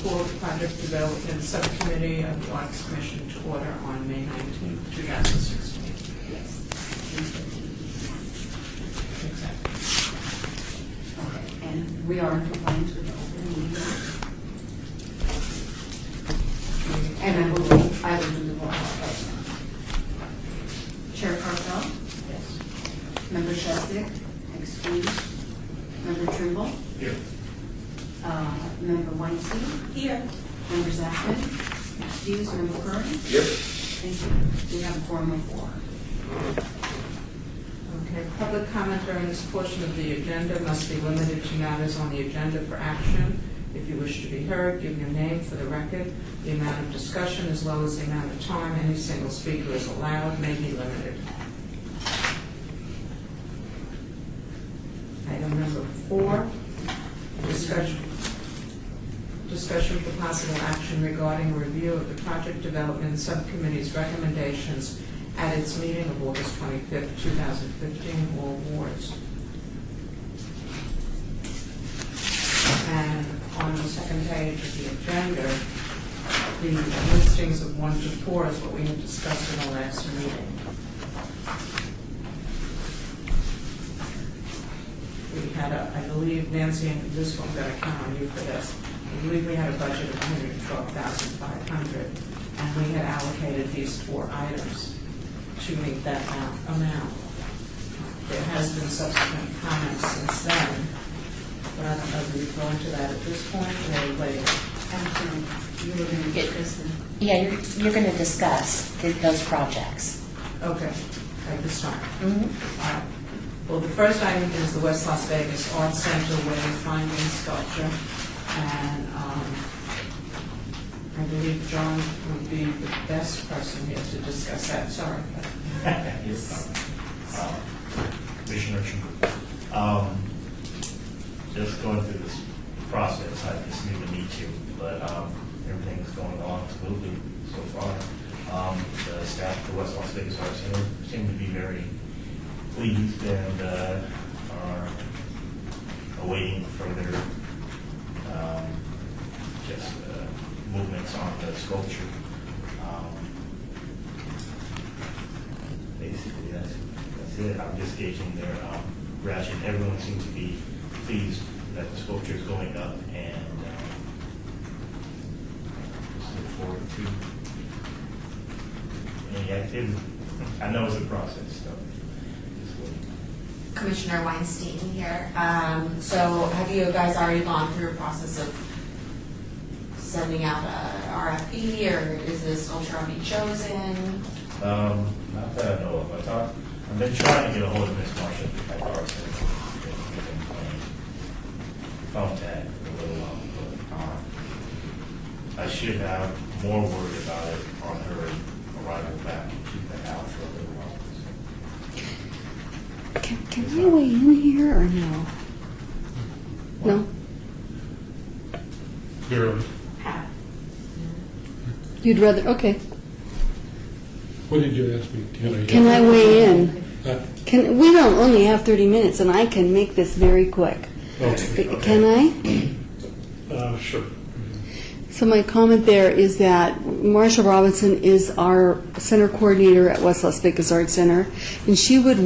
call the Project Development Subcommittee of the Arts Commission to order on May 19, 2016. Yes. Exactly. Okay, and we are in compliance with the open meeting law. And I will do the roll call right now. Chair Cartel? Yes. Member Shestik? Excused. Member Trimble? Here. Member Weinstein? Here. Member Zachman? Excused. Member Curran? Yep. Thank you. We have a quorum of 4. Okay, public comment during this portion of the agenda must be limited to matters on the agenda for action. If you wish to be heard, give your name for the record. The amount of discussion as well as the amount of time any single speaker is allowed may be limited. Item number 4, discussion for possible action regarding a review of the Project Development Subcommittee's recommendations at its meeting of August 25th, 2015, all wards. And on the second page of the agenda, the listings of 1 to 4 is what we had discussed in the last meeting. We had I believe, Nancy, and this one, got to count on you for this. I believe we had a budget of $112,500, and we had allocated these 4 items to meet that amount. There has been subsequent comments since then, but I don't know if we go into that at this point or later. You were going to get this in. Yeah, you're going to discuss those projects. Okay, at this time. Mm-hmm. All right. Well, the first item is the West Las Vegas Arts Center wayfinding sculpture, and I believe John would be the best person here to discuss that. Sorry. Yes. Commissioner Trimble. Just going through this process, I just need to meet you, but everything is going on smoothly so far. The staff at the West Las Vegas Arts Center seem to be very pleased and are awaiting further movements on the sculpture. Basically, that's it. I'm just gauging their reaction. Everyone seems to be pleased that the sculpture is going up, and just look forward to any activity. I know it's a process, so just wait. Commissioner Weinstein here. So have you guys already gone through a process of sending out a RFP, or is this sculpture already chosen? Not that I know of. I've been trying to get a hold of Miss Marshall at the Arts Center. We've been playing phone tag for a little while, but I should have more word about it on her arrival back. She's been out for a little while. Can I weigh in here or no? No? Barely. You'd rather, okay. What did you ask me? Can I weigh in? Huh? We don't only have 30 minutes, and I can make this very quick. Okay. Can I? Sure. So my comment there is that Marcia Robinson is our center coordinator at West Las Vegas Arts Center, and she would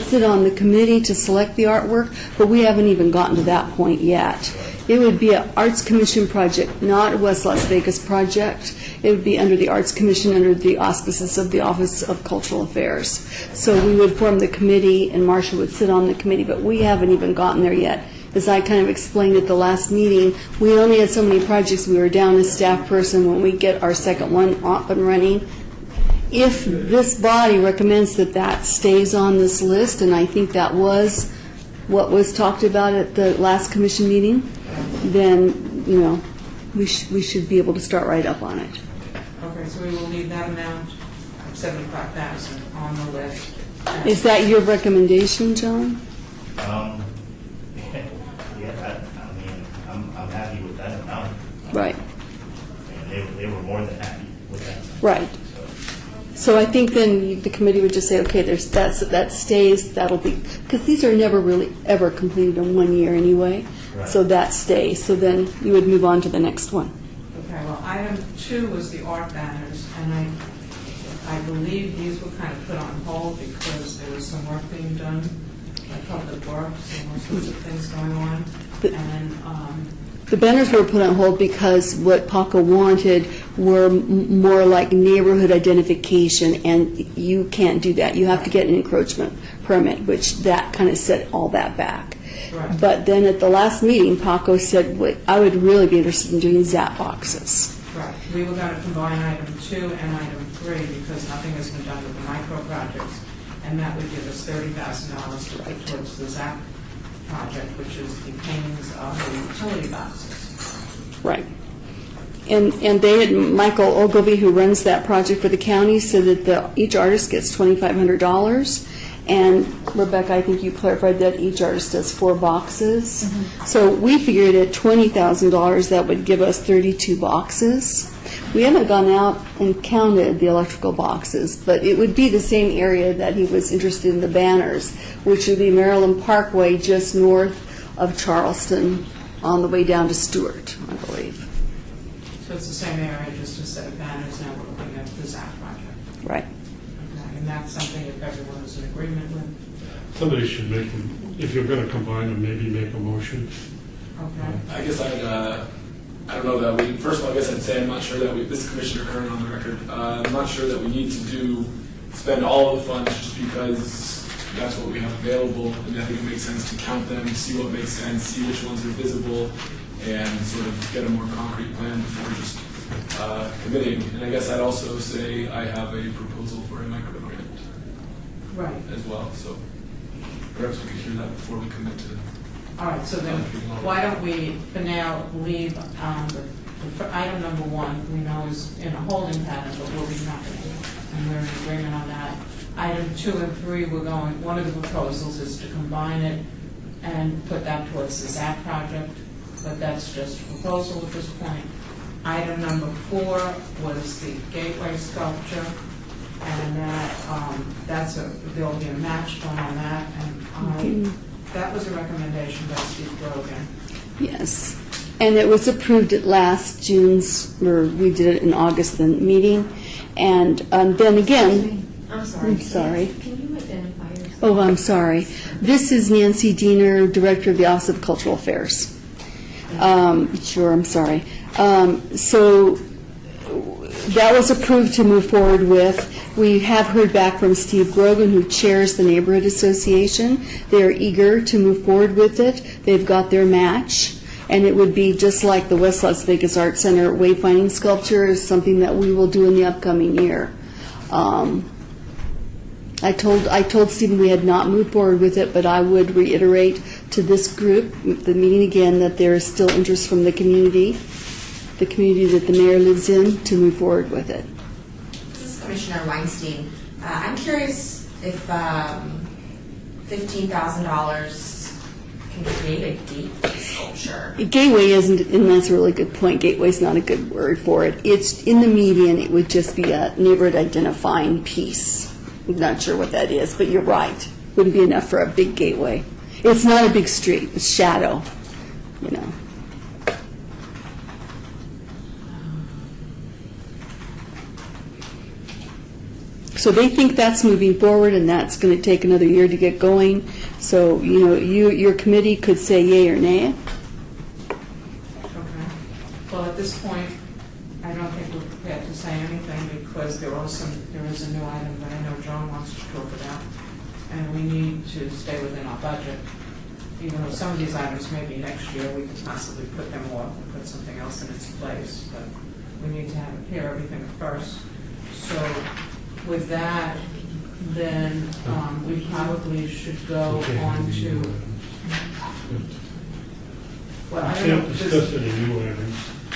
sit on the committee to select the artwork, but we haven't even gotten to that point yet. It would be an Arts Commission project, not a West Las Vegas project. It would be under the Arts Commission, under the auspices of the Office of Cultural Affairs. So we would form the committee, and Marcia would sit on the committee, but we haven't even gotten there yet. As I kind of explained at the last meeting, we only had so many projects. We were down a staff person. When we get our second one up and running, if this body recommends that that stays on this list, and I think that was what was talked about at the last commission meeting, then, you know, we should be able to start right up on it. Okay, so we will leave that amount of $75,000 on the list. Is that your recommendation, John? Yeah, I mean, I'm happy with that amount. Right. And they were more than happy with that. Right. So I think then the committee would just say, okay, that stays, that'll be, because these are never really ever completed in 1 year anyway. Right. So that stays. So then you would move on to the next one. Okay, well, item 2 was the art banners, and I believe these were kind of put on hold because there was some work being done by Public Works and all sorts of things going on. And, The banners were put on hold because what Paco wanted were more like neighborhood identification, and you can't do that. You have to get an encroachment permit, which that kind of set all that back. Right. But then at the last meeting, Paco said, I would really be interested in doing zap boxes. right, we were going to combine item 2 and item 3 because nothing has been done with the micro projects, and that would give us $30,000 to put towards the ZAP project, which is the paintings of the utility boxes. Right. And they had, Michael Ogilvy, who runs that project for the county, said that each artist gets $2,500. And Rebecca, I think you clarified that each artist does 4 boxes. So we figured at $20,000, that would give us 32 boxes. We haven't gone out and counted the electrical boxes, but it would be the same area that he was interested in the banners, which would be Maryland Parkway, just north of Charleston, on the way down to Stewart, I believe. So it's the same area, just instead of banners, now we're looking at the ZAP project. Right. Okay, and that's something if everyone is in agreement with. Somebody should make, if you're going to combine them, maybe make a motion. Okay. I guess I don't know that we, first of all, I guess I'd say I'm not sure that we, this is Commissioner Kern on the record, I'm not sure that we need to spend all of the funds just because that's what we have available. And I think it makes sense to count them, see what makes sense, see which ones are visible, and sort of get a more concrete plan before just committing. And I guess I'd also say I have a proposal for a micro grant Right. as well, so perhaps we could hear that before we commit to. All right, so then why don't we, for now, leave the item number 1, we know is in a holding pattern, but we'll be nothing. And we're in agreement on that. Item 2 and 3, we're going, one of the proposals is to combine it and put that towards the ZAP project, but that's just a proposal at this point. Item number 4 was the gateway sculpture, and there'll be a match done on that, and that was a recommendation by Steve Grogan. Yes. And it was approved at last June's, or we did it in August, the meeting. And then again, I'm sorry. I'm sorry. Can you identify yourself? Oh, I'm sorry. This is Nancy Diener, Director of the Office of Cultural Affairs. Sure, I'm sorry. So that was approved to move forward with. We have heard back from Steve Grogan, who chairs the Neighborhood Association. They are eager to move forward with it. They've got their match. And it would be just like the West Las Vegas Art Center wayfinding sculpture is something that we will do in the upcoming year. I told Stephen we had not moved forward with it, but I would reiterate to this group, the meeting again, that there is still interest from the community that the mayor lives in, to move forward with it. This is Commissioner Weinstein. I'm curious if $15,000 can create a gateway sculpture. Gateway isn't, and that's a really good point. Gateway's not a good word for it. It's in the median. It would just be a neighborhood identifying piece. I'm not sure what that is, but you're right. Wouldn't be enough for a big gateway. It's not a big street. It's shadow, you know. So they think that's moving forward, and that's going to take another year to get going. So, you know, your committee could say yay or nay. Okay. Well, at this point, I don't think we're prepared to say anything because there is a new item that I know John wants to talk about, and we need to stay within our budget. Even though some of these items may be next year, we could possibly put them off and put something else in its place, but we need to hear everything first. So with that, then we probably should go on to, well, I don't know. Can't discuss any new items,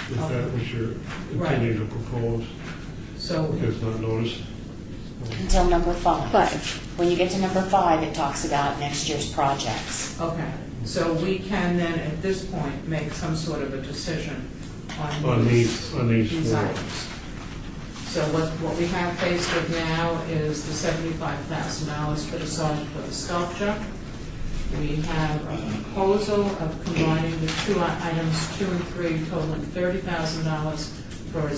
if that was your intending to propose. So, It's not noticed. Until number 5. When you get to number 5, it talks about next year's projects. okay, so we can then, at this point, make some sort of a decision On these four. items. So what we have faced with now is the $75,000 put aside for the sculpture, We have a proposal of combining the two items 2 and 3 totaling $30,000 for a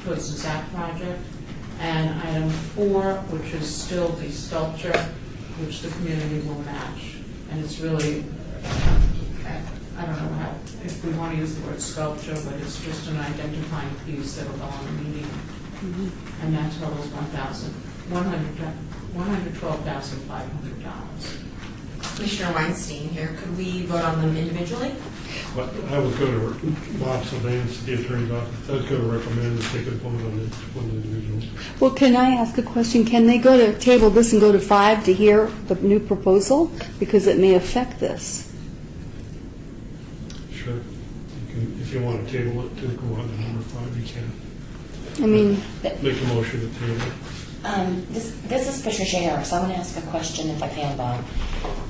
towards the ZAC project. And item 4, which is still the sculpture, which the community will match. And it's really, I don't know how, if we want to use the word sculpture, but it's just an identifying piece that'll go on the median. And that totals $112,500. Commissioner Weinstein here, could we vote on them individually? But I was going to, Bob Sylvan's, the attorney's office, I was going to recommend to take a vote on this one individual. Well, can I ask a question? Can they go to table this and go to 5 to hear the new proposal? Because it may affect this. Sure. If you want to table it to go on to number 5, you can. I mean, Make a motion to table it. This is Patricia Harris. I want to ask a question if I can, Bob.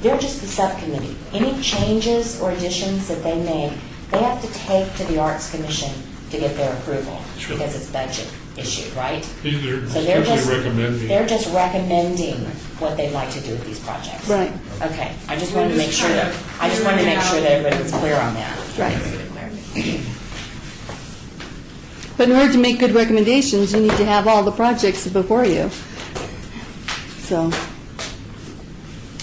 They're just the subcommittee. Any changes or additions that they make, they have to take to the Arts Commission to get their approval Sure. because it's budget issue, right? These are So they're simply just recommending. They're just recommending what they'd like to do with these projects. right, Okay. I just wanted to make sure that everybody was clear on that. right. But in order to make good recommendations, you need to have all the projects before you. So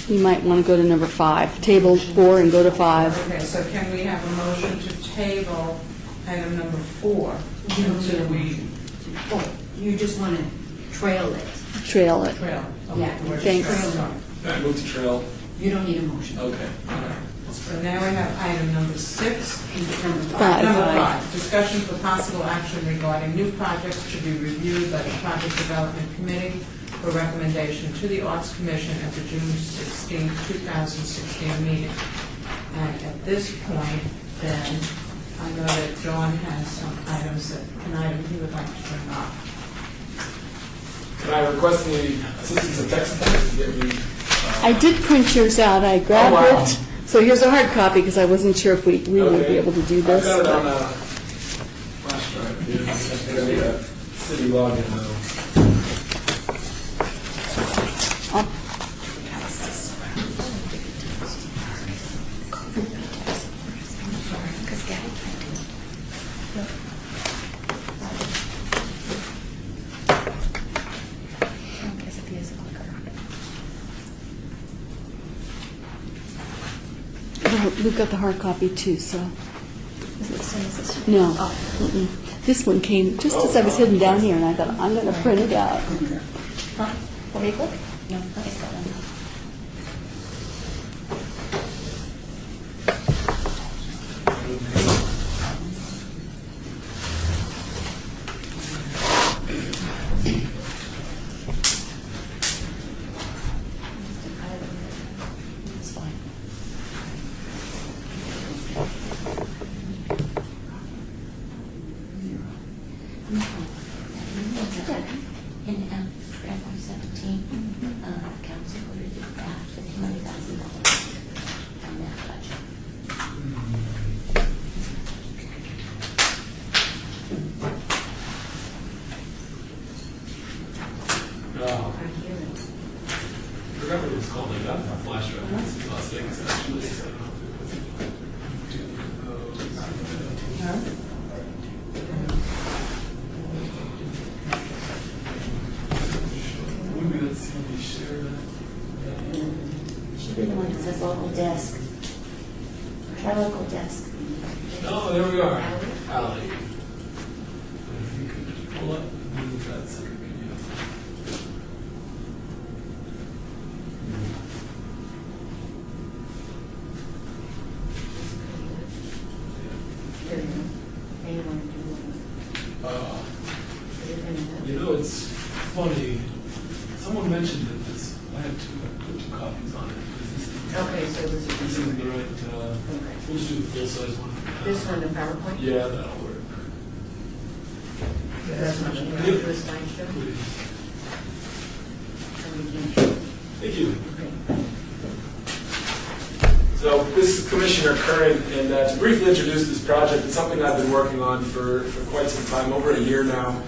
you might want to go to number 5, table 4 and go to 5. Okay, so can we have a motion to table item number 4 until we Oh, you just want to trail it. Trail it. trail? Yeah, We're just thanks. trailing. I move to trail. You don't need a motion. Okay. So now we have item number 6. Number 5. Number 5, discussion for possible action regarding new projects to be reviewed by the Project Development Committee for recommendation to the Arts Commission at the June 16, 2016 meeting. And at this point, then, I know that John has some items an item he would like to bring up. Can I request the assistance of text to get me? I did print yours out. I grabbed Oh, wow. it. So here's a hard copy because I wasn't sure if we would be able to do this. I've got it on but- a flash drive. Yeah, I think I need a city login though. Well, we've got the hard copy too, so. No. Mm-mm. This one came just as I was heading down here, and I thought, I'm going to print it out. Huh? Want me to click? No, I just got one. It's fine. In FY17, council voted to draft $50,000 from that budget. Oh. I forgot what it was called. I got it on flash drive. It's in Las Vegas actually. So I don't know if it was. Maybe let's see if we share that. Should be the one that says local desk. Try local desk. Oh, there we are. Ally. If you could pull up and move that second PDF. You know, it's funny. Someone mentioned that this. I had put two copies on it. Okay, so this This is isn't the right. We'll just do the full size one. this one, the PowerPoint? Yeah, that'll work. That's much more to a slideshow? Please. And we can- Thank you. So this is Commissioner Curran, and to briefly introduce this project, it's something I've been working on for quite some time, over a year now.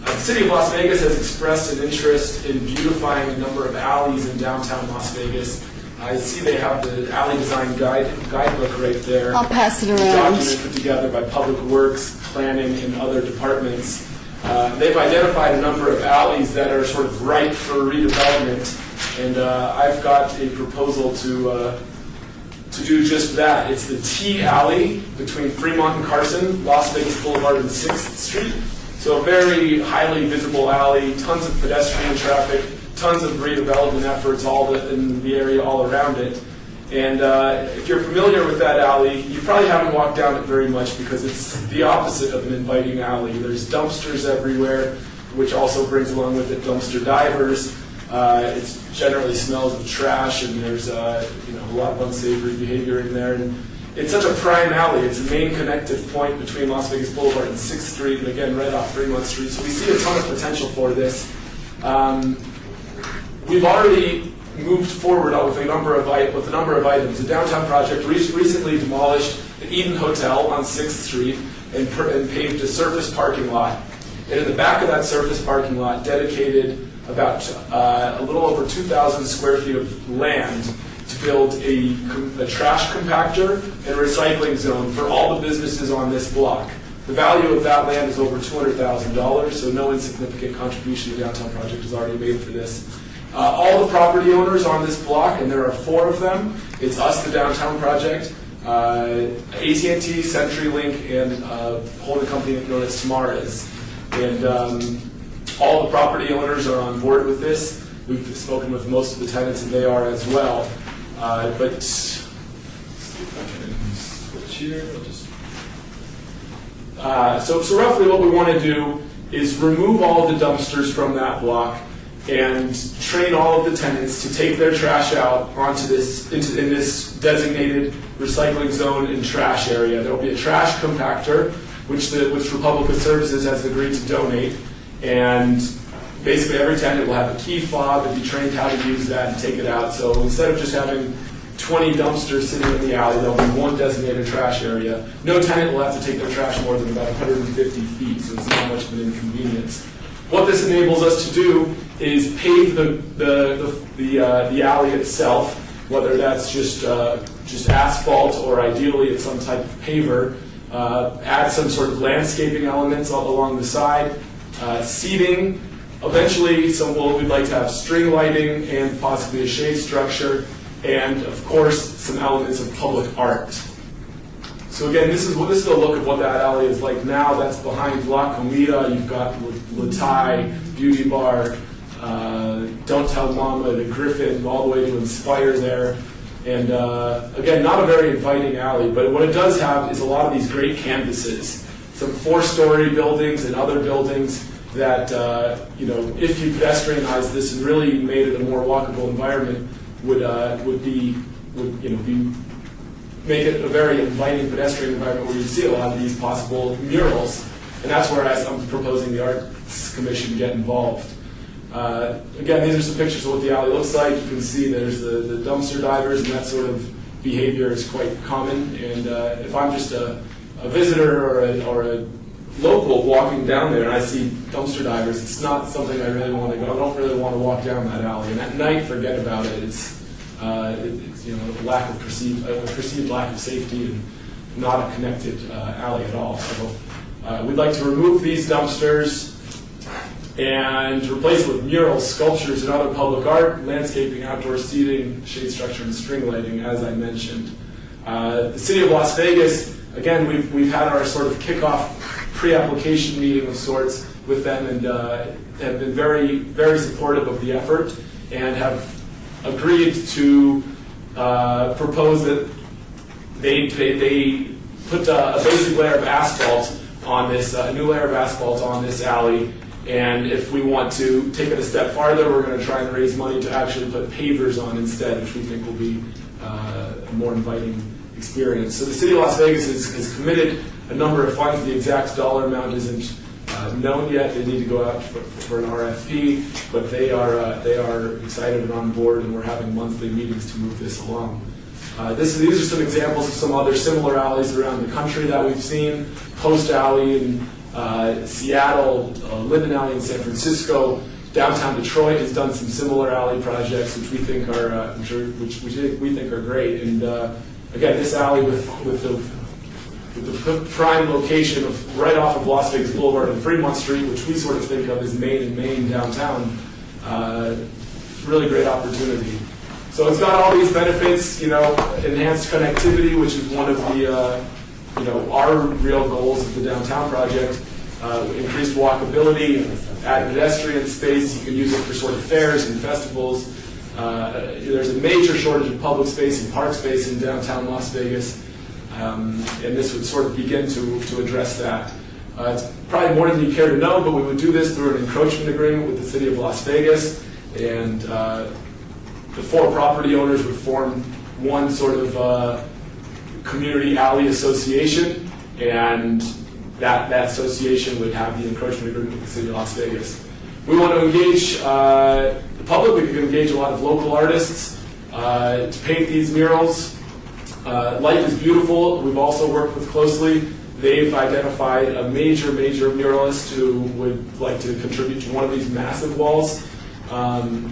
The City of Las Vegas has expressed an interest in beautifying a number of alleys in downtown Las Vegas. I see they have the alley design guidebook right there. I'll pass it Document around. put together by Public Works, Planning, and other departments. They've identified a number of alleys that are sort of ripe for redevelopment, and I've got a proposal to do just that. It's the T alley between Fremont and Carson, Las Vegas Boulevard and 6th Street. So a very highly visible alley, tons of pedestrian traffic, tons of redevelopment efforts in the area all around it. And if you're familiar with that alley, you probably haven't walked down it very much because it's the opposite of an inviting alley. There's dumpsters everywhere, which also brings along with it dumpster divers. It generally smells of trash, and there's a lot of unsavory behavior in there. And it's such a prime alley. It's a main connective point between Las Vegas Boulevard and 6th Street, and again, right off Fremont Street. So we see a ton of potential for this. We've already moved forward with a number of items. The downtown project recently demolished the Eden Hotel on 6th Street and paved a surface parking lot. And in the back of that surface parking lot, dedicated about a little over 2,000 square feet of land to build a trash compactor and recycling zone for all the businesses on this block. The value of that land is over $200,000, so no insignificant contribution to the downtown project is already made for this. All the property owners on this block, and there are 4 of them, it's us, the downtown project, AT&T, CenturyLink, and a holding company known as Tamara's. And all the property owners are on board with this. We've spoken with most of the tenants, and they are as well. But let's see if I can switch here. So roughly what we want to do is remove all the dumpsters from that block and train all of the tenants to take their trash out onto in this designated recycling zone and trash area. There will be a trash compactor, which Republica Services has agreed to donate, and basically every tenant will have a key fob and be trained how to use that and take it out. So instead of just having 20 dumpsters sitting in the alley, there'll be one designated trash area. No tenant will have to take their trash more than about 150 feet, so it's not much of an inconvenience. What this enables us to do is pave the alley itself, whether that's just asphalt or ideally it's some type of paver. Add some sort of landscaping elements all along the side, seating. Eventually, we'd like to have string lighting and possibly a shade structure, and of course, some elements of public art. So again, this is a look at what that alley is like now. That's behind La Comida. You've got La Thai, Beauty Bar, Don't Tell Mama, the Griffin, all the way to Inspire there. And again, not a very inviting alley, but what it does have is a lot of these great canvases. Some 4-story buildings and other buildings that, if you pedestrianize this and really made it a more walkable environment, would make it a very inviting pedestrian environment where you see a lot of these possible murals. And that's where I'm proposing the Arts Commission get involved. Again, these are some pictures of what the alley looks like. You can see there's the dumpster divers, and that sort of behavior is quite common. And if I'm just a visitor or a local walking down there and I see dumpster divers, it's not something I really want to go. I don't really want to walk down that alley. And at night, forget about it. It's a perceived lack of safety and not a connected alley at all. So we'd like to remove these dumpsters and replace it with murals, sculptures, and other public art, landscaping, outdoor seating, shade structure, and string lighting, as I mentioned. The City of Las Vegas, again, we've had our sort of kickoff pre-application meeting of sorts with them, and have been very, very supportive of the effort, and have agreed to propose that they put a basic layer of asphalt on this, a new layer of asphalt on this alley. And if we want to take it a step farther, we're going to try and raise money to actually put pavers on instead, which we think will be a more inviting experience. So the City of Las Vegas has committed a number of funds. The exact dollar amount isn't known yet. They need to go out for an RFP, but they are excited and on board, and we're having monthly meetings to move this along. These are some examples of some other similar alleys around the country that we've seen. Post Alley in Seattle, Linden Alley in San Francisco, Downtown Detroit has done some similar alley projects, which we think are we think are great. And again, this alley with the prime location of right off of Las Vegas Boulevard and Fremont Street, which we sort of think of as main downtown, really great opportunity. So it's got all these benefits, enhanced connectivity, which is one of the our real goals of the downtown project. Increased walkability, add pedestrian space. You can use it for sort of fairs and festivals. There's a major shortage of public space and park space in downtown Las Vegas, and this would sort of begin to address that. It's probably more than you care to know, but we would do this through an encroachment agreement with the city of Las Vegas, and the 4 property owners would form one sort of community alley association, and that association would have the encroachment agreement with the city of Las Vegas. We want to engage the public. We can engage a lot of local artists to paint these murals. Life is Beautiful, we've also worked with closely. They've identified a major muralist who would like to contribute to one of these massive walls. And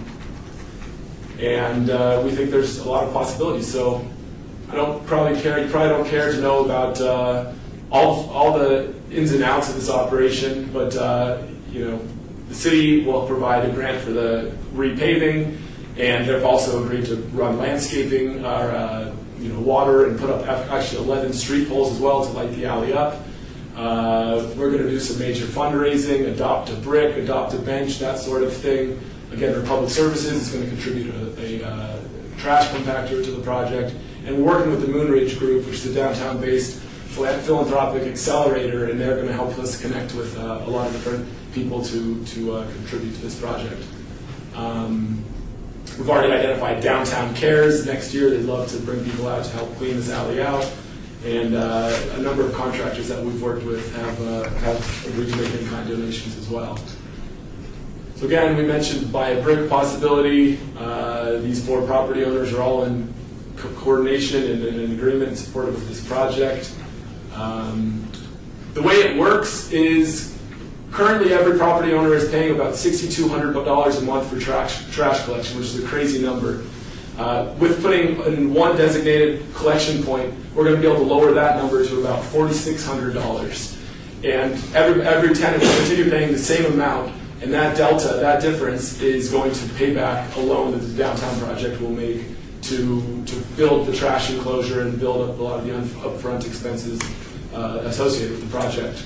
we think there's a lot of possibilities. So you probably don't care to know about all the ins and outs of this operation, but the city will provide a grant for the repaving, and they've also agreed to run landscaping, water, and put up actually 11 street poles as well to light the alley up. We're going to do some major fundraising, adopt a brick, adopt a bench, that sort of thing. Again, Republic Services is going to contribute a trash compactor to the project, and we're working with the Moonridge Group, which is a downtown-based philanthropic accelerator, and they're going to help us connect with a lot of different people to contribute to this project. We've already identified Downtown Cares. Next year, they'd love to bring people out to help clean this alley out, and a number of contractors that we've worked with have agreed to make in-kind donations as well. So again, we mentioned buy a brick possibility. These 4 property owners are all in coordination and in agreement in support of this project. The way it works is currently every property owner is paying about $6,200 a month for trash collection, which is a crazy number. With putting in one designated collection point, we're going to be able to lower that number to about $4,600. And every tenant will continue paying the same amount, and that delta, that difference, is going to pay back a loan that the downtown project will make to build the trash enclosure and build up a lot of the upfront expenses associated with the project.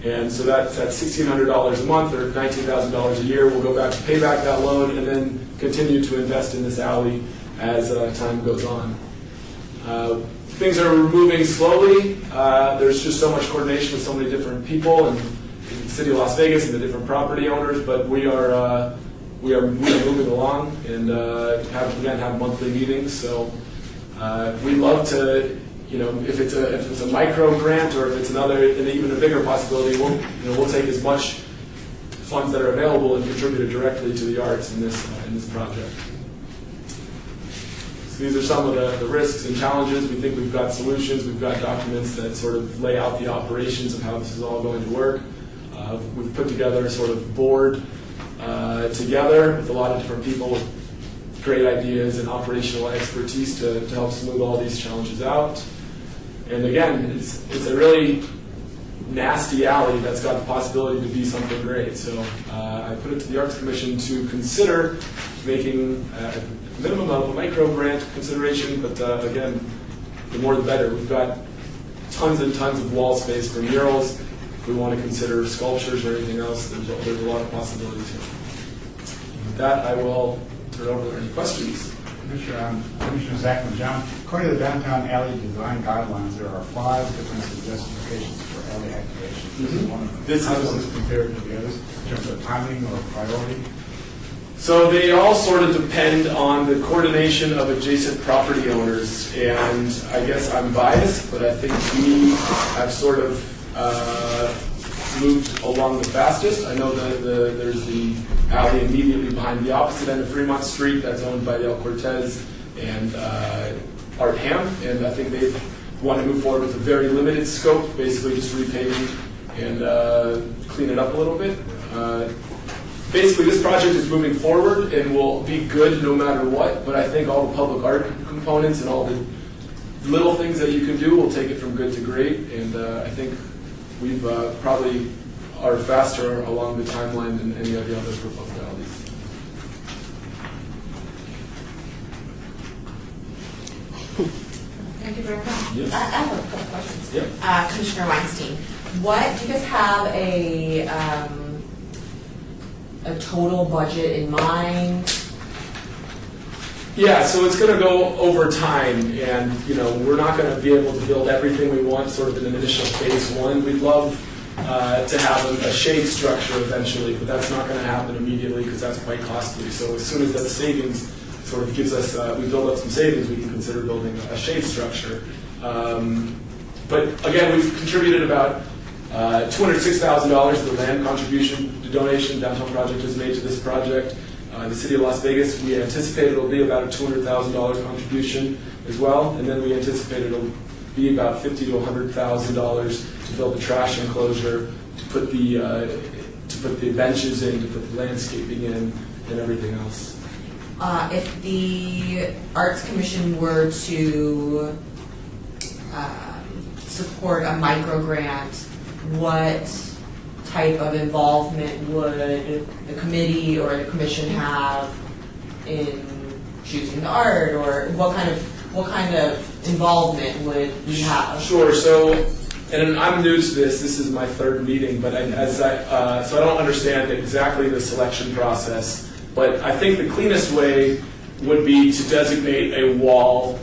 And so that's $1,600 a month or $19,000 a year. We'll go back to pay back that loan and then continue to invest in this alley as time goes on. Things are moving slowly. There's just so much coordination with so many different people and the city of Las Vegas and the different property owners, but we are moving along and have monthly meetings. So we love to, if it's a micro grant or if it's and even a bigger possibility, we'll take as much funds that are available and contribute it directly to the arts in this project. So these are some of the risks and challenges. We think we've got solutions. We've got documents that sort of lay out the operations of how this is all going to work. We've put together a sort of board together with a lot of different people with great ideas and operational expertise to help smooth all these challenges out. And again, it's a really nasty alley that's got the possibility to be something great. So I put it to the Arts Commission to consider making a minimum of a micro grant consideration, but again, the more the better. We've got tons and tons of wall space for murals. If we want to consider sculptures or anything else, there's a lot of possibilities here. With that, I will turn it over to any questions. Commissioner Zachman John, according to the Downtown Alley Design Guidelines, there are 5 different justifications for alley activation. This is one of them. How does this compare to the others in terms of timing or priority? So they all sort of depend on the coordination of adjacent property owners, and I guess I'm biased, but I think we have sort of moved along the fastest. I know that there's the alley immediately behind the opposite end of Fremont Street that's owned by El Cortez and Art Ham, and I think they want to move forward with a very limited scope, basically just repaving and clean it up a little bit. basically, this project is moving forward and will be good no matter what, but I think all the public art components and all the little things that you can do will take it from good to great, and I think we've probably are faster along the timeline than any of the other proposed alleys. Thank you very much. Yes. I have a couple questions. Yep. Commissioner Weinstein, do you guys have a total budget in mind? Yeah, so it's going to go over time, and we're not going to be able to build everything we want sort of in an initial phase one. We'd love to have a shade structure eventually, but that's not going to happen immediately because that's quite costly. So as soon as that savings sort of gives us, we build up some savings, we can consider building a shade structure. But again, we've contributed about $206,000 to the land contribution, the donation Downtown Project has made to this project. The City of Las Vegas, we anticipate it'll be about a $200,000 contribution as well, and then we anticipate it'll be about $50,000 to $100,000 to build the trash enclosure, to put the benches in, to put the landscaping in, and everything else. If the Arts Commission were to support a micro grant, what type of involvement would the committee or the commission have in choosing the art, or what kind of involvement would we have? Sure. So, and I'm new to this. This is my third meeting, but so I don't understand exactly the selection process. But I think the cleanest way would be to designate a wall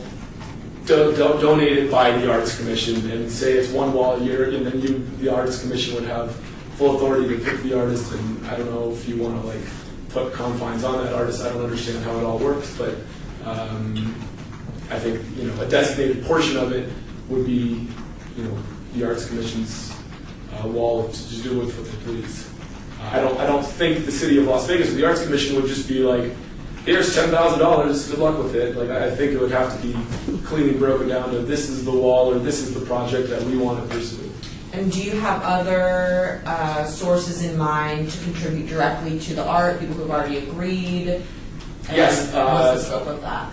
donated by the Arts Commission, and say it's one wall a year, and then the Arts Commission would have full authority to pick the artist. And I don't know if you want to put confines on that artist. I don't understand how it all works, but I think a designated portion of it would be the Arts Commission's wall to do with what they please. I don't think the City of Las Vegas or the Arts Commission would just be like, here's $10,000, good luck with it. I think it would have to be cleanly broken down to this is the wall or this is the project that we want to pursue. And do you have other sources in mind to contribute directly to the art, people who have already agreed? Yes. What's the scope of that?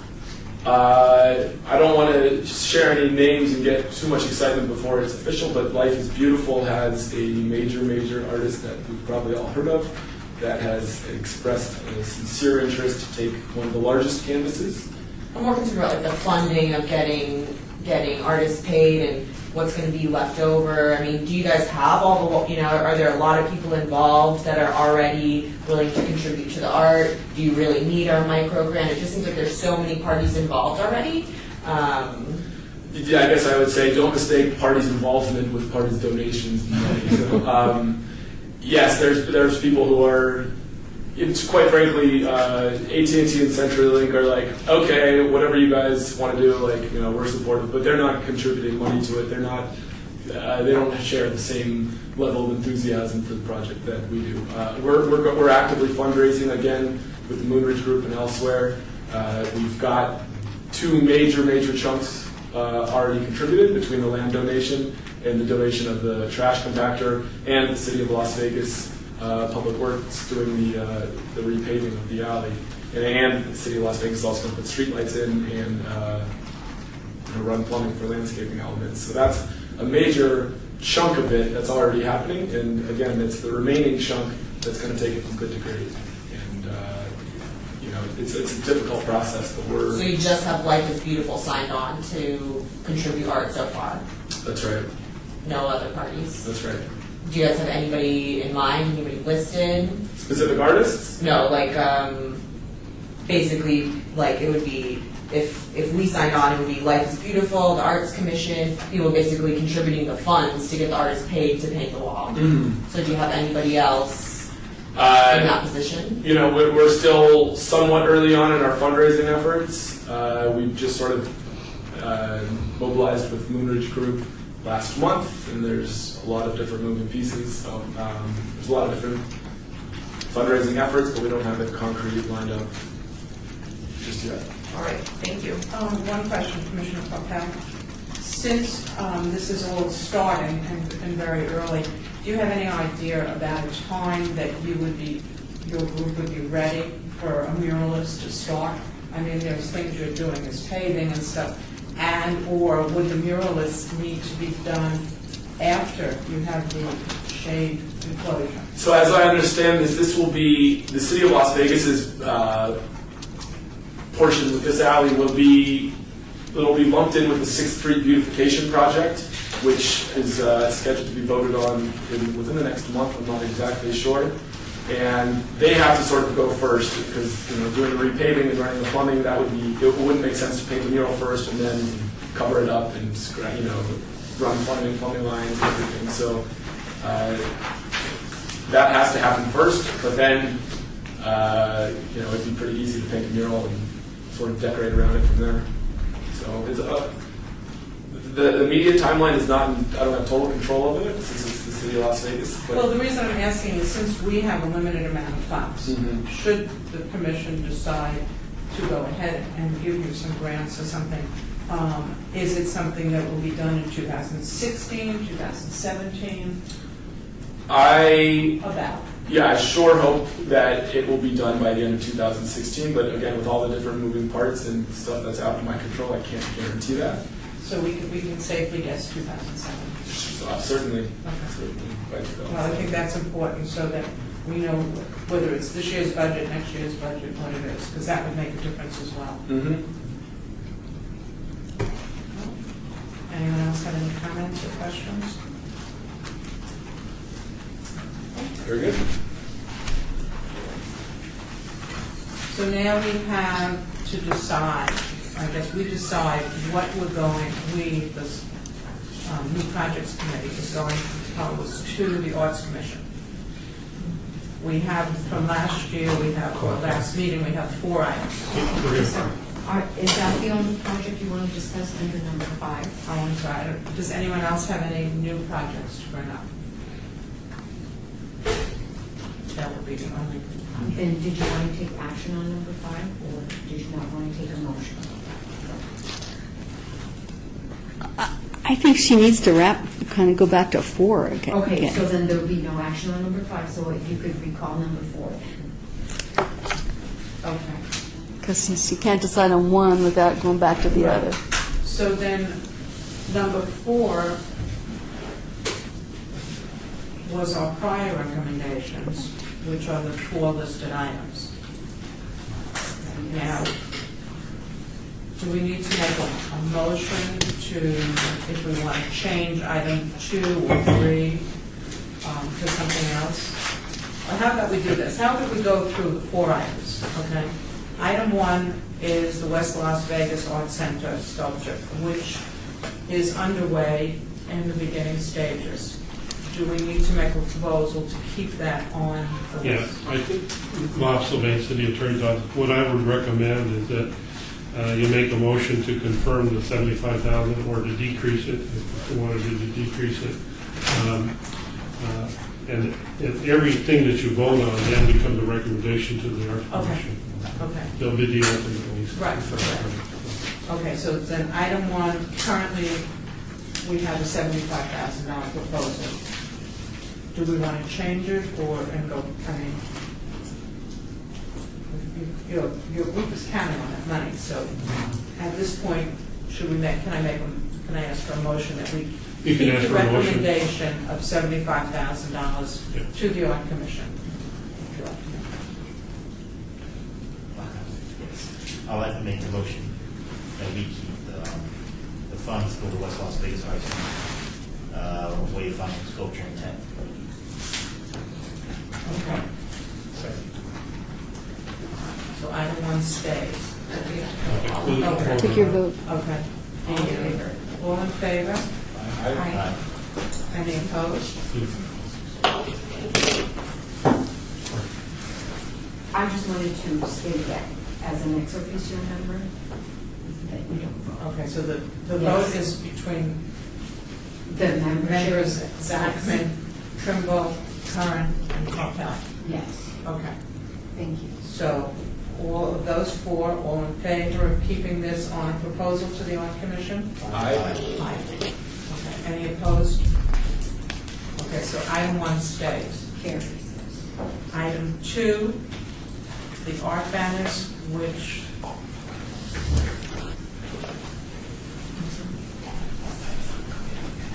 I don't want to share any names and get too much excitement before it's official, but Life is Beautiful has a major artist that we've probably all heard of that has expressed a sincere interest to take one of the largest canvases. I'm more concerned about the funding of getting artists paid and what's going to be left over. I mean, do you guys have all the, are there a lot of people involved that are already willing to contribute to the art? Do you really need our micro grant? It just seems like there's so many parties involved already. Yeah, I guess I would say don't mistake parties' involvement with parties' donations. Yes, there's people who are, it's quite frankly, AT&T and CenturyLink are like, okay, whatever you guys want to do, we're supportive, but they're not contributing money to it. They're not, they don't share the same level of enthusiasm for the project that we do. We're actively fundraising again with the Moonridge Group and elsewhere. We've got two major chunks already contributed between the land donation and the donation of the trash compactor and the City of Las Vegas Public Works doing the repaving of the alley. And the City of Las Vegas is also going to put streetlights in and run plumbing for landscaping elements. So that's a major chunk of it that's already happening. And again, it's the remaining chunk that's going to take it from good to great. And it's a difficult process, but we're... So you just have Life is Beautiful signed on to contribute art so far? That's right. No other parties? That's right. Do you guys have anybody in mind, anybody listed? Specific artists? No, basically, it would be, if we signed on, it would be Life is Beautiful, the Arts Commission, people basically contributing the funds to get the artists paid to paint the wall. Mm-hmm. So do you have anybody else in that position? We're still somewhat early on in our fundraising efforts. We've just sort of mobilized with Moonridge Group last month, and there's a lot of different moving pieces. So there's a lot of different fundraising efforts, but we don't have it concrete lined up just yet. All right, thank you. One question, Commissioner Papel. Since this is all starting and very early, do you have any idea about a time that you would be your group would be ready for a muralist to start? I mean, there's things you're doing, there's paving and stuff, or would the muralist need to be done after you have the shade enclosure? So as I understand this, this will be, the city of Las Vegas's portion of this alley it'll be lumped in with the 6th Street beautification project, which is scheduled to be voted on within the next month. I'm not exactly sure. And they have to sort of go first because, doing the repaving and running the plumbing, it wouldn't make sense to paint the mural first and then cover it up and, run plumbing lines and everything. So that has to happen first, but then, it'd be pretty easy to paint a mural and sort of decorate around it from there. So it's the immediate timeline is not, I don't have total control of it since it's the city of Las Vegas. But Well, the reason I'm asking is since we have a limited amount of funds, should the commission decide to go ahead and give you some grants or something, is it something that will be done in 2016, 2017? I sure hope that it will be done by the end of 2016, but again, with all the different moving parts and stuff that's out of my control, I can't guarantee that. So we can safely guess 2007. So certainly. Well, I think that's important so that we know whether it's this year's budget, next year's budget, what it is, because that would make a difference as well. Anyone else have any comments or questions? Very good. So now we have to decide, I guess we decide what this new projects committee is going to propose to the Arts Commission. We have, from last meeting, we have 4 items. Is that the only project you want to discuss under number 5? Oh, I'm sorry. Does anyone else have any new projects to bring up? That would be the only. And did you want to take action on number 5, or did you not want to take a motion? I think she needs to kind of go back to 4 again. Okay, so then there will be no action on number 5, so if you could recall number 4. Okay. Because she can't decide on one without going back to the other. So then, number 4 was our prior recommendations, which are the 4 listed items. Now, do we need to make a motion if we want to change item 2 or 3 to something else? Or how about we do this? How about we go through the 4 items, okay? Item 1 is the West Las Vegas Art Center sculpture, which is underway in the beginning stages. Do we need to make a proposal to keep that on the list? Yeah, I think Bob Sylvain, city attorney's office, what I would recommend is that you make a motion to confirm the 75,000 or to decrease it, if you wanted to decrease it. And everything that you vote on then becomes a recommendation to the Arts Commission. Okay. They'll be the ultimate. Right. Okay, so then item 1, currently we have a $75,000 proposal. Do we want to change it your group is counting on that money, so at this point, can I ask for a motion that we keep the recommendation of $75,000 to the Art Commission? I'd like to make the motion that we keep the funds for the West Las Vegas Arts Center, wave fund, sculpture, and tent. Okay. So item 1 stays. Okay. Take your vote. Okay. All in favor? Aye. Any opposed? I just wanted to state that as an ex officio member, that we don't vote. Okay, so the vote is between The membership. members Zachman, Trimble, Curran, and Coppell. Yes, Okay. thank you. So all of those 4, all in favor of keeping this on proposal to the Art Commission? Aye. Aye. Okay, any opposed? Okay, so item 1 stays. Carries. Item 2, the art banners, which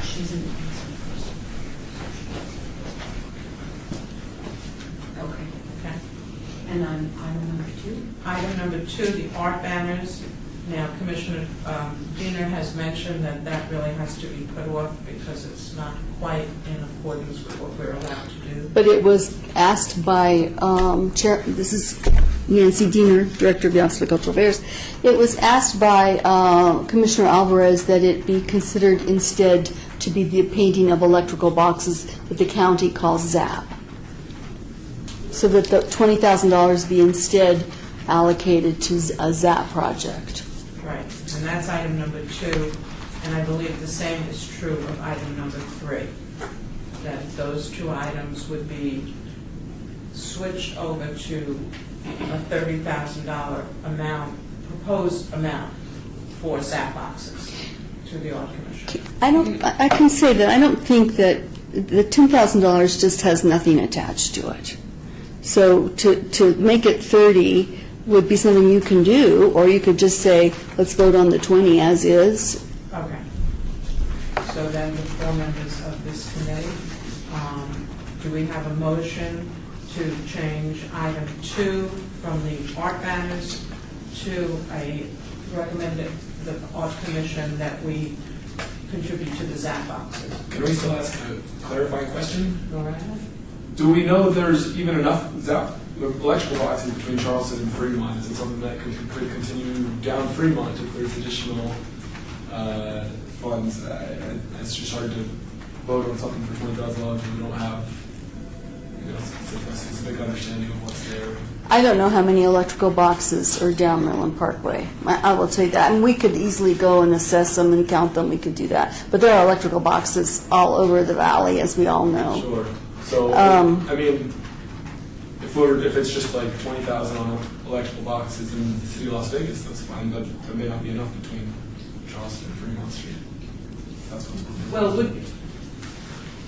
She's in. Okay. okay. And on item number 2? Item number 2, the art banners. Now, Commissioner Diener has mentioned that that really has to be put off because it's not quite in accordance with what we're allowed to do. But it was asked by Chair, this is Nancy Diener, Director of the Office of Cultural Affairs. It was asked by Commissioner Alvarez that it be considered instead to be the painting of electrical boxes that the county calls ZAP. So that the $20,000 be instead allocated to a ZAP project. Right, and that's item number 2, and I believe the same is true of item number 3, that those 2 items would be switched over to a $30,000 amount, proposed amount for ZAP boxes to the Art Commission. I can say that I don't think that the $10,000 just has nothing attached to it. So to make it 30 would be something you can do, or you could just say, let's vote on the 20 as is. Okay. So then the 4 members of this committee, do we have a motion to change item 2 from the art banners to a recommended, the Art Commission that we contribute to the ZAP boxes? Can we still ask a clarifying question? Go right ahead. Do we know there's even enough electrical boxes between Charleston and Fremont? Is it something that could continue down Fremont if there's additional funds? It's just hard to vote on something for $20,000 if we don't have, a specific understanding of what's there. I don't know how many electrical boxes are down Maryland Parkway. I will tell you that. And we could easily go and assess them and count them. We could do that. But there are electrical boxes all over the valley, as we all know. Sure. So, I mean, if it's just like 20,000 on electrical boxes in the city of Las Vegas, that's fine, but there may not be enough between Charleston and Fremont Street. That's what's Well,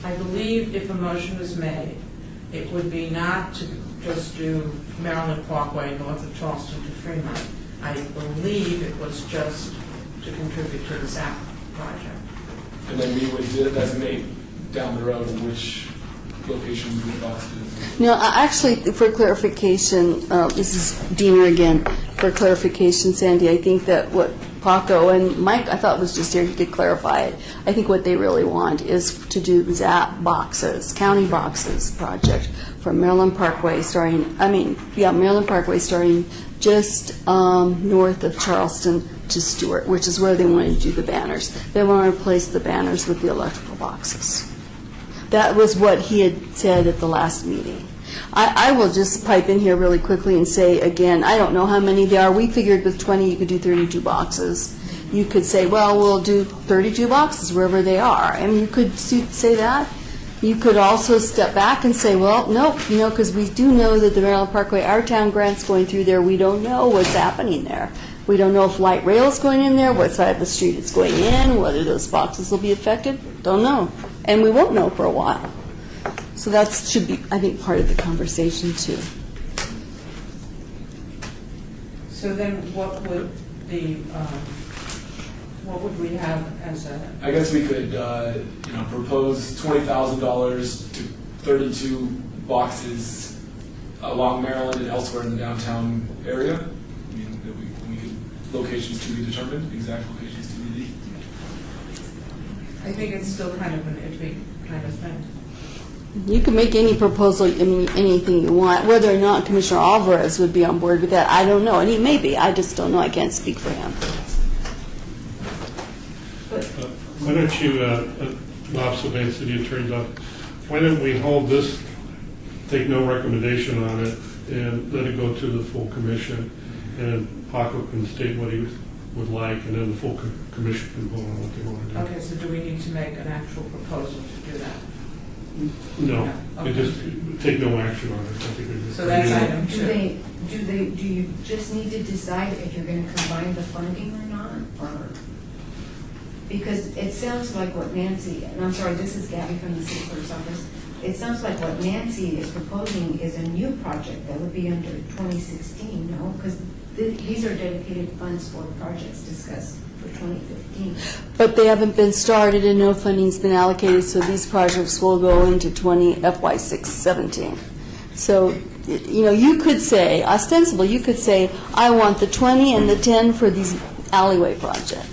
I believe if a motion was made, it would be not to just do Maryland Parkway north of Charleston to Fremont. I believe it was just to contribute to the ZAP project. And then we would designate down the road which locations the boxes. No, actually, for clarification, this is Diener again. For clarification, Sandy, I think that what Paco and Mike, I thought was just here, he could clarify it. I think what they really want is to do ZAP boxes, county boxes project from Maryland Parkway Maryland Parkway starting just north of Charleston to Stewart, which is where they want to do the banners. They want to replace the banners with the electrical boxes. That was what he had said at the last meeting. I will just pipe in here really quickly and say, again, I don't know how many there are. We figured with 20 you could do 32 boxes. You could say, well, we'll do 32 boxes wherever they are. And you could say that. You could also step back and say, well, no, because we do know that the Maryland Parkway, our town grant's going through there. We don't know what's happening there. We don't know if light rail is going in there, what side of the street it's going in, whether those boxes will be affected. Don't know. And we won't know for a while. So that should be, I think, part of the conversation, too. So then what would we have as a... I guess we could, propose $20,000 to 32 boxes along Maryland and elsewhere in the downtown area. I mean, we could, locations to be determined, exact locations to be. I think it's still kind of an iffy kind of thing. You can make any proposal, anything you want. Whether or not Commissioner Alvarez would be on board with that, I don't know. And he may be. I just don't know. I can't speak for him. Why don't you, Bob Sylvain, City Attorney's Office, why don't we hold this, take no recommendation on it, and let it go to the full commission, and Paco can state what he would like, and then the full commission can vote on what they want to do. Okay, so do we need to make an actual proposal to do that? No, Okay. just take no action on it. I think we just- So that's item Do 2. do you just need to decide if you're going to combine the funding or not? Or, because it sounds like what Nancy, and I'm sorry, this is Gabby from the City Clerk's Office. it sounds like what Nancy is proposing is a new project that would be under 2016, no? Because these are dedicated funds for projects discussed for 2015. But they haven't been started and no funding's been allocated, so these projects will go into FY17. So, you know, you could say, ostensibly, you could say, I want the 20 and the 10 for these alleyway project.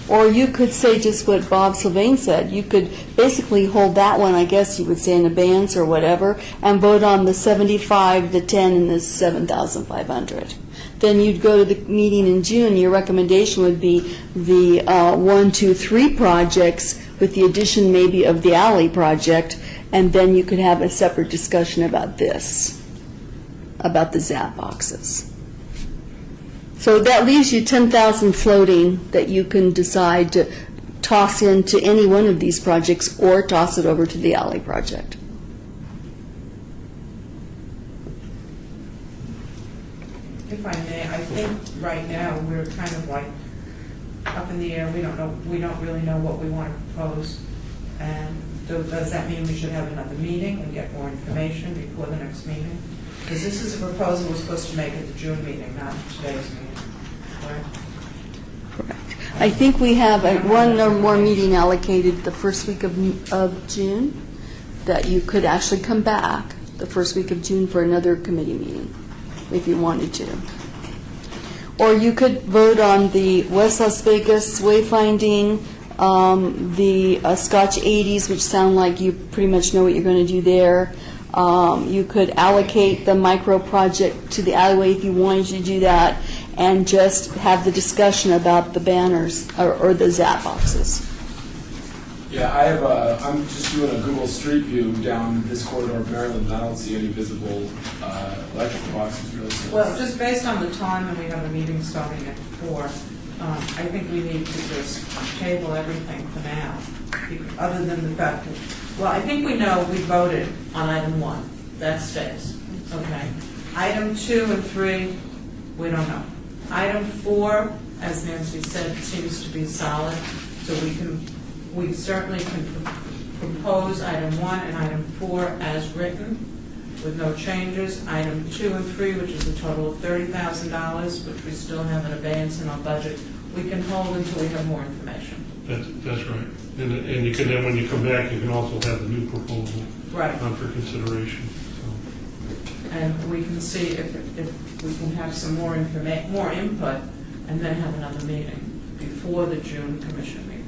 Or you could say just what Bob Sylvain said. You could basically hold that one, I guess you would say, in abeyance or whatever, and vote on the 75, the 10, and the 7,500. Then you'd go to the meeting in June. Your recommendation would be the 1, 2, 3 projects with the addition maybe of the alley project, and then you could have a separate discussion about this, about the ZAP boxes. So that leaves you 10,000 floating that you can decide to toss into any one of these projects or toss it over to the alley project. If I may, I think right now we're kind of like up in the air. We don't really know what we want to propose. And does that mean we should have another meeting and get more information before the next meeting? Because this is a proposal we're supposed to make at the June meeting, not today's meeting. Correct? Correct. I think we have one or more meeting allocated the first week of June, that you could actually come back the first week of June for another committee meeting, if you wanted to. Or you could vote on the West Las Vegas wayfinding, the Scotch 80s, which sound like you pretty much know what you're going to do there. You could allocate the micro project to the alleyway if you wanted to do that, and just have the discussion about the banners or the ZAP boxes. Yeah, I'm just doing a Google Street View down this corridor of Maryland, and I don't see any visible electrical boxes really. Well, just based on the time, and we have a meeting starting at 4, I think we need to just table everything for now, other than the fact that, well, I think we know we voted on item 1. That stays. Okay. Item 2 and 3, we don't know. Item 4, as Nancy said, seems to be solid, so we certainly can propose item 1 and item 4 as written with no changes. Item 2 and 3, which is a total of $30,000, which we still have in abeyance in our budget, we can hold until we have more information. That's right. And you can then, when you come back, you can also have the new proposal Right. on for consideration. So. And we can see if we can have some more input, and then have another meeting before the June commission meeting.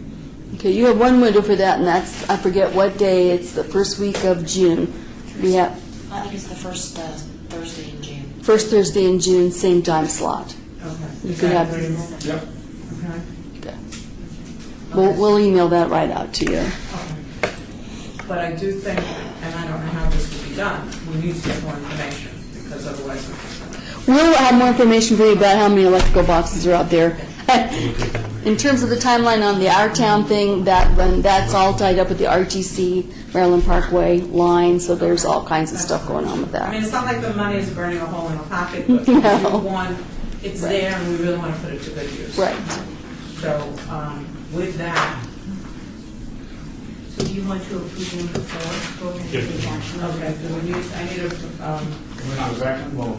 Okay, you have one window for that, and that's, I forget what day, it's the first week of June. We have I think it's the first Thursday in June. first Thursday in June, same time slot. Okay. You Is could that have- agreeable? Yep. Okay. Okay. We'll email that right out to you. Okay. But I do think, and I don't know how this will be done, we need to get more information, because otherwise we're just going to... We'll have more information for you about how many electrical boxes are out there. In terms of the timeline on the Our Town thing, that's all tied up with the RTC, Maryland Parkway line, so there's all kinds of stuff going on with I mean, that. it's not like the money is burning a hole in our pocket, but No. it's there, and we really want to put it to good use. Right. So, with that, So do you want to approve number 4? Go ahead and take action. okay, do we need, I need a, Commissioner Zachman will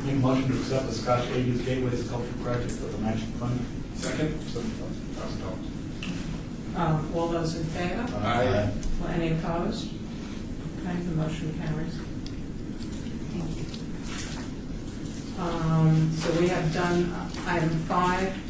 make a motion to accept the Scotch 80s Gateways Cultural Project for the matching fund. Second. $7,000. all those in favor? Aye. Well, any opposed? Okay, the motion carries. So we have done item 5.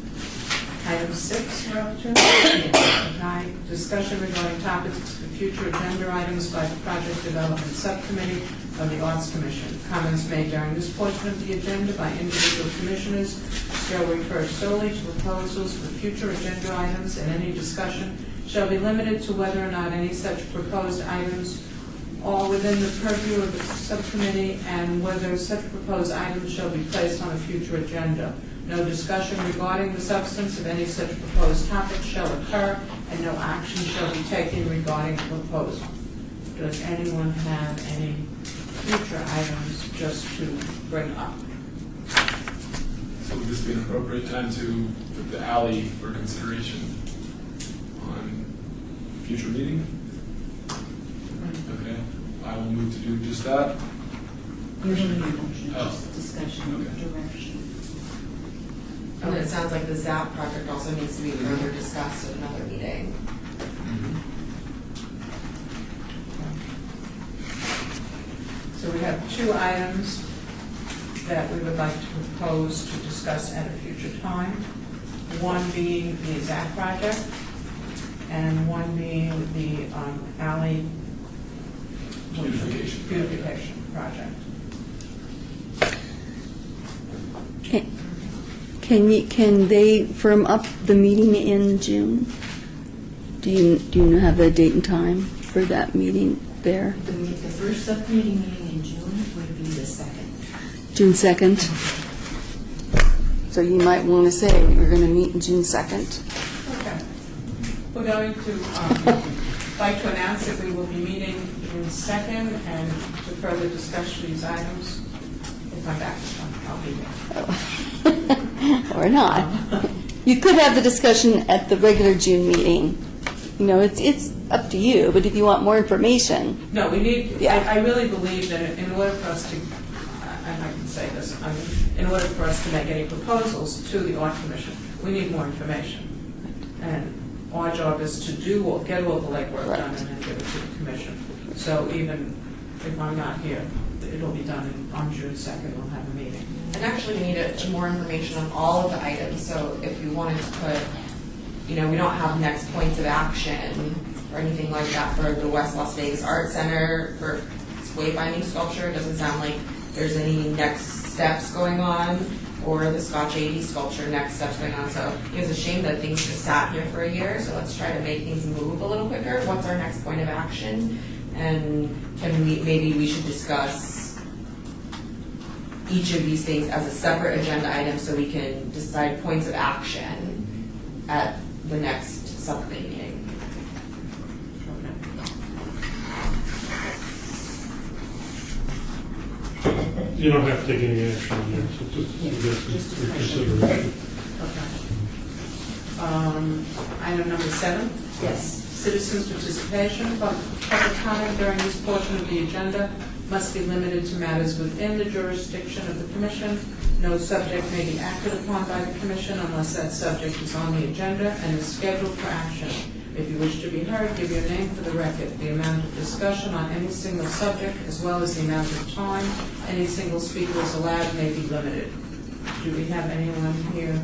Item 6, we're up to. Okay. Discussion regarding topics for future agenda items by the Project Development Subcommittee of the Arts Commission. Comments made during this portion of the agenda by individual commissioners shall refer solely to proposals for future agenda items, and any discussion shall be limited to whether or not any such proposed items are within the purview of the subcommittee and whether such proposed items shall be placed on a future agenda. No discussion regarding the substance of any such proposed topic shall occur, and no action shall be taken regarding the proposal. Does anyone have any future items just to bring up? So would this be an appropriate time to put the alley for consideration on future meeting? move to do just that. You don't need a motion, Oh. just discussion, Okay. direction. And it sounds like the ZAP project also needs to be further discussed at another meeting. So we have two items that we would like to propose to discuss at a future time. One being the ZAC project, and one being the alley beautification project. Can they firm up the meeting in June? Do you have the date and time for that meeting there? The first subcommittee meeting in June would be the 2nd. June 2nd? So you might want to say we're going to meet in June 2nd. Okay. We're going to like to announce that we will be meeting June 2nd and to further discuss these items. If I'm back, I'll be there. Or not. You could have the discussion at the regular June meeting. You know, it's up to you, but if you want more information, No, we need, Yeah. I really believe that in order for us to, and I can say this, in order for us to make any proposals to the Art Commission, we need more information. And our job is to get all the legwork done and then give it to the commission. So even if I'm not here, it'll be done on June 2nd, we'll have a meeting. And actually, we need more information on all of the items, so if you wanted to put, we don't have next points of action or anything like that for the West Las Vegas Art Center for wayfinding sculpture. It doesn't sound like there's any next steps going on, or the Scotch 80 sculpture next steps going on. So it's a shame that things just sat here for a year, so let's try to make things move a little quicker. What's our next point of action? And maybe we should discuss each of these things as a separate agenda item so we can decide points of action at the next subcommittee meeting. You don't have to take any action on it, so just for consideration. Okay. Item number 7. Yes. Citizens' participation. Public comment during this portion of the agenda must be limited to matters within the jurisdiction of the commission. No subject may be acted upon by the commission unless that subject is on the agenda and is scheduled for action. If you wish to be heard, give your name for the record. The amount of discussion on any single subject, as well as the amount of time any single speaker is allowed, may be limited. Do we have anyone here,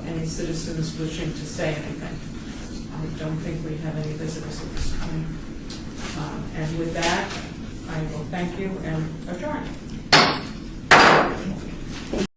any citizens wishing to say anything? I don't think we have any visitors at this point. And with that, I will thank you and adjourn.